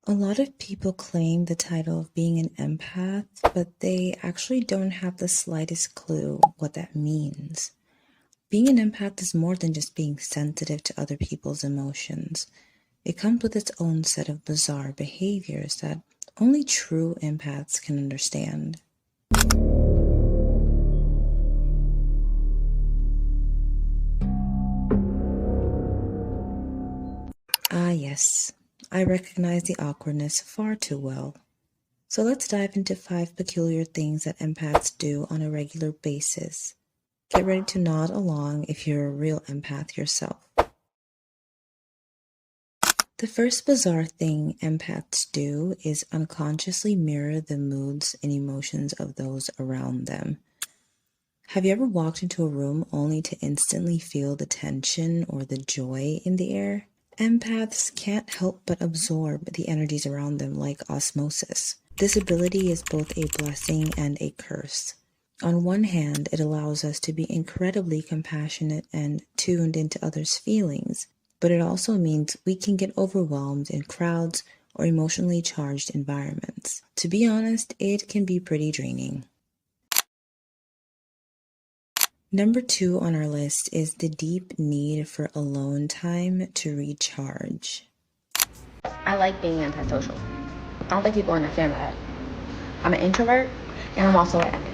A lot of people claim the title of being an empath, but they actually don't have the slightest clue what that means. Being an empath is more than just being sensitive to other people's emotions. It comes with its own set of bizarre behaviors that only true empaths can understand. Ah, yes, I recognize the awkwardness far too well. So let's dive into 5 peculiar things that empaths do on a regular basis. Get ready to nod along if you're a real empath yourself. The first bizarre thing empaths do is unconsciously mirror the moods and emotions of those around them. Have you ever walked into a room only to instantly feel the tension or the joy in the air? Empaths can't help but absorb the energies around them like osmosis. This ability is both a blessing and a curse. On one hand, it allows us to be incredibly compassionate and tuned into others' feelings, but it also means we can get overwhelmed in crowds or emotionally charged environments. To be honest, it can be pretty draining. Number 2 on our list is the deep need for alone time to recharge. I like being antisocial. I don't think people understand that. I'm an introvert and I'm also an empath.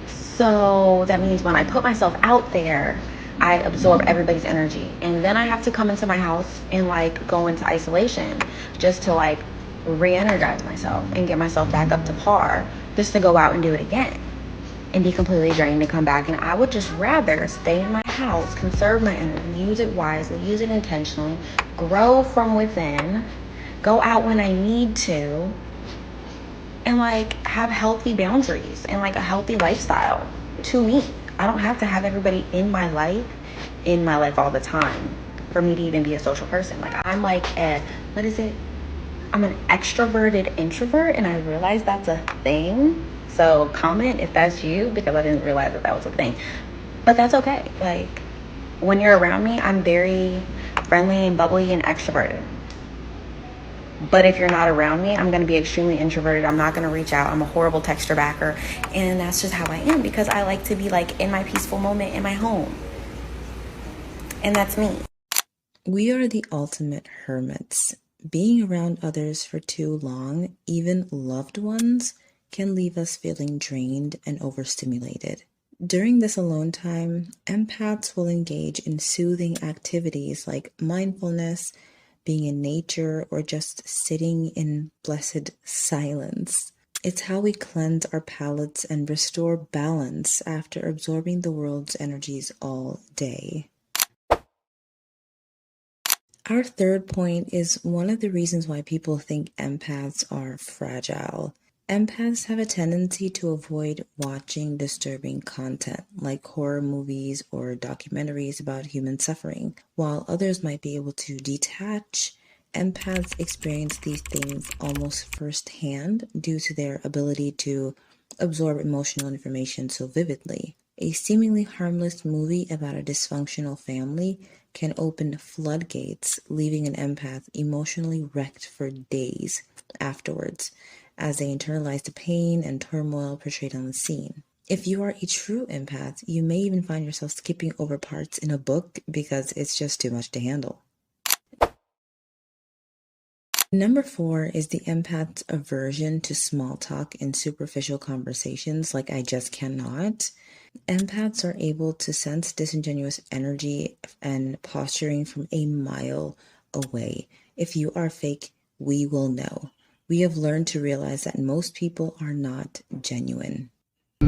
So that means when I put myself out there, I absorb everybody's energy. And then I have to come into my house and like go into isolation just to like re-energize myself and get myself back up to par just to go out and do it again and be completely drained to come back. And I would just rather stay in my house, conserve my energy, use it wisely, use it intentionally, grow from within, go out when I need to, and like have healthy boundaries and like a healthy lifestyle to me. I don't have to have everybody in my life all the time for me to even be a social person. Like I'm like what is it? I'm an extroverted introvert, and I realize that's a thing. So comment if that's you, because I didn't realize that was a thing. But that's okay. Like when you're around me, I'm very friendly and bubbly and extroverted. But if you're not around me, I'm going to be extremely introverted. I'm not going to reach out. I'm a horrible texter backer. And that's just how I am, because I like to be like in my peaceful moment in my home. And that's me. We are the ultimate hermits. Being around others for too long, even loved ones, can leave us feeling drained and overstimulated. During this alone time, empaths will engage in soothing activities like mindfulness, being in nature, or just sitting in blessed silence. It's how we cleanse our palates and restore balance after absorbing the world's energies all day. Our third point is one of the reasons why people think empaths are fragile. Empaths have a tendency to avoid watching disturbing content, like horror movies or documentaries about human suffering. While others might be able to detach, empaths experience these things almost firsthand due to their ability to absorb emotional information so vividly. A seemingly harmless movie about a dysfunctional family can open floodgates, leaving an empath emotionally wrecked for days afterwards as they internalize the pain and turmoil portrayed on the scene. If you are a true empath, you may even find yourself skipping over parts in a book because it's just too much to handle. Number 4 is the empath's aversion to small talk and superficial conversations like I just cannot. Empaths are able to sense disingenuous energy and posturing from a mile away. If you are fake, we will know. We have learned to realize that most people are not genuine. We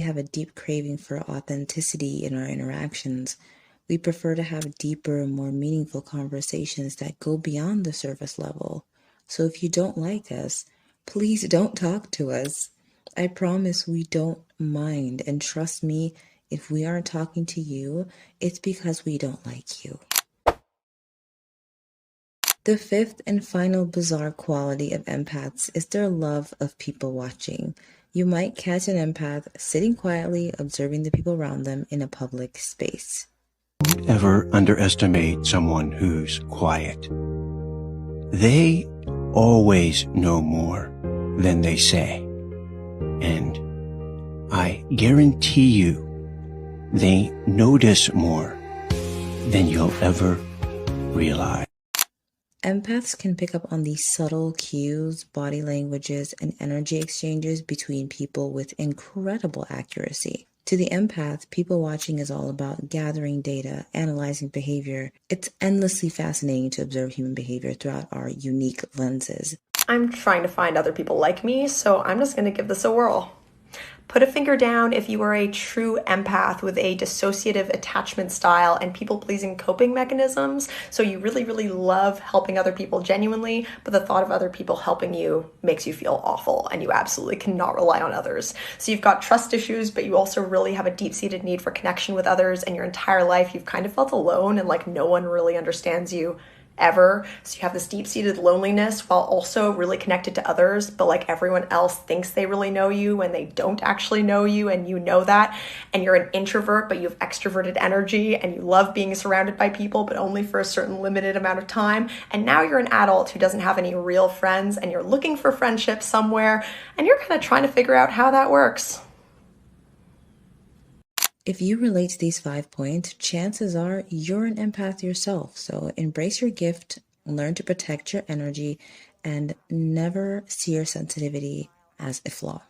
have a deep craving for authenticity in our interactions. We prefer to have deeper, more meaningful conversations that go beyond the surface level. So if you don't like us, please don't talk to us. I promise we don't mind, and trust me, if we aren't talking to you, it's because we don't like you. The fifth and final bizarre quality of empaths is their love of people watching. You might catch an empath sitting quietly observing the people around them in a public space. Don't ever underestimate someone who's quiet. They always know more than they say. And I guarantee you, they notice more than you'll ever realize. Empaths can pick up on these subtle cues, body languages, and energy exchanges between people with incredible accuracy. To the empath, people watching is all about gathering data, analyzing behavior. It's endlessly fascinating to observe human behavior throughout our unique lenses. I'm trying to find other people like me, so I'm just going to give this a whirl. Put a finger down if you are a true empath with a dissociative attachment style and people-pleasing coping mechanisms. So you really, really love helping other people genuinely, but the thought of other people helping you makes you feel awful and you absolutely cannot rely on others. So you've got trust issues, but you also really have a deep-seated need for connection with others, and your entire life you've kind of felt alone and like no one really understands you ever. So you have this deep-seated loneliness while also really connected to others, but like everyone else thinks they really know you when they don't actually know you, and you know that. And you're an introvert, but you have extroverted energy and you love being surrounded by people, but only for a certain limited amount of time. And now you're an adult who doesn't have any real friends and you're looking for friendship somewhere, and you're kind of trying to figure out how that works. If you relate to these 5 points, chances are you're an empath yourself. So embrace your gift, learn to protect your energy, and never see your sensitivity as a flaw.